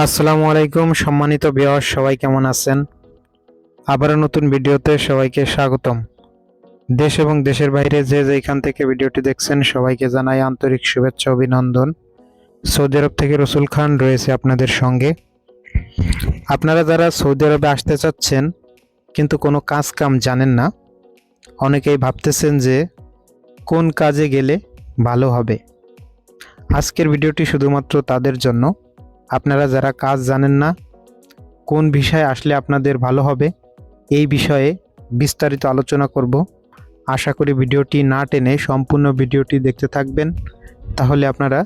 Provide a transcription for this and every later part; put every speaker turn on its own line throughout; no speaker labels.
আসসালামু আলাইকুম সম্মানিত ভিউয়ার, সবাই কেমন আছেন? আবারও নতুন ভিডিওতে সবাইকে স্বাগতম। দেশ এবং দেশের বাইরে যে যেখান থেকে ভিডিওটি দেখছেন সবাইকে জানাই আন্তরিক শুভেচ্ছা অভিনন্দন। সৌদি আরব থেকে রসুল খান রয়েছে আপনাদের সঙ্গে। আপনারা যারা সৌদি আরবে আসতে চাচ্ছেন কিন্তু কোনো কাজ কাম জানেন না, অনেকেই ভাবতেছেন যে কোন কাজে গেলে ভালো হবে। আজকের ভিডিওটি শুধুমাত্র তাদের জন্য। আপনারা যারা কাজ জানেন না, কোন বিষয়ে আসলে আপনাদের ভালো হবে, এই বিষয়ে বিস্তারিত আলোচনা করব। আশা করি ভিডিওটি না টেনে সম্পূর্ণ ভিডিওটি দেখতে থাকবেন, তাহলে আপনারা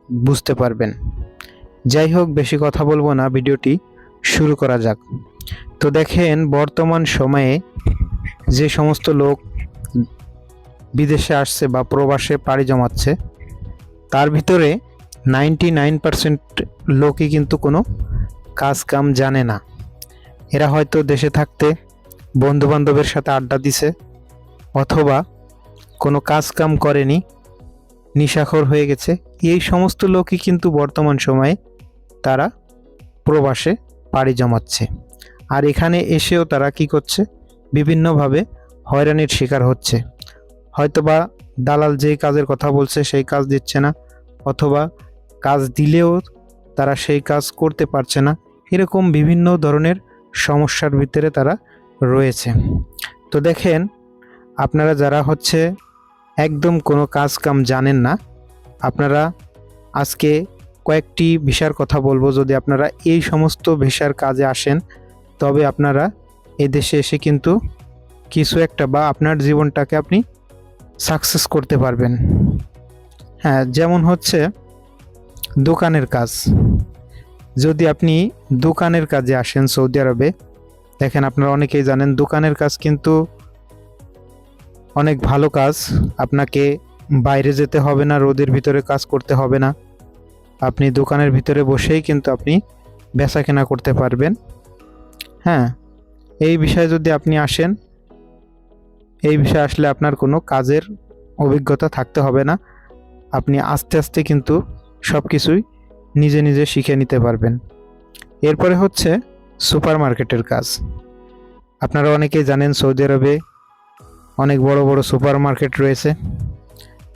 বুঝতে পারবেন। যাই হোক, বেশি কথা বলবো না, ভিডিওটি শুরু করা যাক। তো দেখেন, বর্তমান সময়ে যে সমস্ত লোক বিদেশে আসছে বা প্রবাসে পাড়ি জমাচ্ছে, তার ভিতরে 99% লোকই কিন্তু কোনো কাজ কাম জানে না। এরা হয়তো দেশে থাকতে বন্ধুবান্ধবের সাথে আড্ডা দিছে, অথবা কোনো কাজ কাম করেনি, নিশাখোর হয়ে গেছে। এই সমস্ত লোকই কিন্তু বর্তমান সময়ে তারা প্রবাসে পাড়ি জমাচ্ছে। আর এখানে এসেও তারা কি করছে, বিভিন্নভাবে হয়রানির শিকার হচ্ছে। হয়তোবা দালাল যেই কাজের কথা বলছে সেই কাজ দিচ্ছে না, অথবা কাজ দিলেও তারা সেই কাজ করতে পারছে না। এরকম বিভিন্ন ধরনের সমস্যার ভিতরে তারা রয়েছে। তো দেখেন, আপনারা যারা একদম কোনো কাজ কাম জানেন না, আপনারা আজকে কয়েকটি ভিসার কথা বলবো। যদি আপনারা এই সমস্ত ভিসার কাজে আসেন, তবে আপনারা এদেশে এসে কিন্তু কিছু একটা বা আপনার জীবনটাকে আপনি সাকসেস করতে পারবেন। হ্যাঁ, যেমন দোকানের কাজ। যদি আপনি দোকানের কাজে আসেন সৌদি আরবে, দেখেন আপনারা অনেকেই জানেন দোকানের কাজ কিন্তু অনেক ভালো কাজ। আপনাকে বাইরে যেতে হবে না, রোদের ভিতরে কাজ করতে হবে না। আপনি দোকানের ভিতরে বসেই কিন্তু আপনি বেচা কেনা করতে পারবেন। হ্যাঁ, এই বিষয়ে যদি আপনি আসেন, এই বিষয়ে আসলে আপনার কোনো কাজের অভিজ্ঞতা থাকতে হবে না। আপনি আস্তে আস্তে কিন্তু সব কিছুই নিজে নিজে শিখে নিতে পারবেন। এরপরে সুপার মার্কেটের কাজ। আপনারা অনেকেই জানেন সৌদি আরবে অনেক বড় বড় সুপার মার্কেট রয়েছে।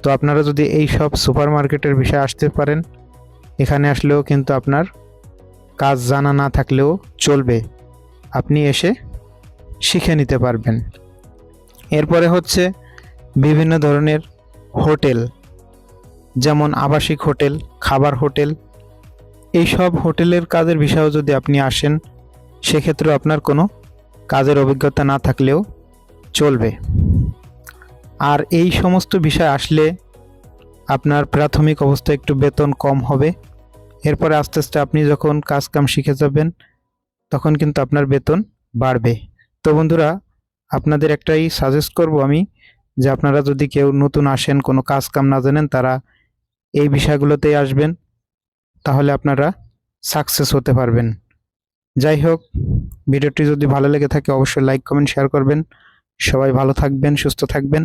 তো আপনারা যদি এই সব সুপার মার্কেটের বিষয়ে আসতে পারেন, এখানে আসলেও কিন্তু আপনার কাজ জানা না থাকলেও চলবে, আপনি এসে শিখে নিতে পারবেন। এরপরে বিভিন্ন ধরনের হোটেল, যেমন আবাসিক হোটেল, খাবার হোটেল। এই সব হোটেলের কাজের বিষয়েও যদি আপনি আসেন, সেক্ষেত্রে আপনার কোনো কাজের অভিজ্ঞতা না থাকলেও চলবে। আর এই সমস্ত বিষয় আসলে আপনার প্রাথমিক অবস্থায় একটু বেতন কম হবে। এরপরে আস্তে আস্তে আপনি যখন কাজ কাম শিখে যাবেন, তখন কিন্তু আপনার বেতন বাড়বে। তো বন্ধুরা, আপনাদের একটাই সাজেস্ট করব আমি, যে আপনারা যদি কেউ নতুন আসেন, কোনো কাজ কাম না জানেন, তারা এই বিষয়গুলোতেই আসবেন, তাহলে আপনারা সাকসেস হতে পারবেন। যাই হোক, ভিডিওটি যদি ভালো লেগে থাকে অবশ্যই লাইক কমেন্ট শেয়ার করবেন। সবাই ভালো থাকবেন, সুস্থ থাকবেন।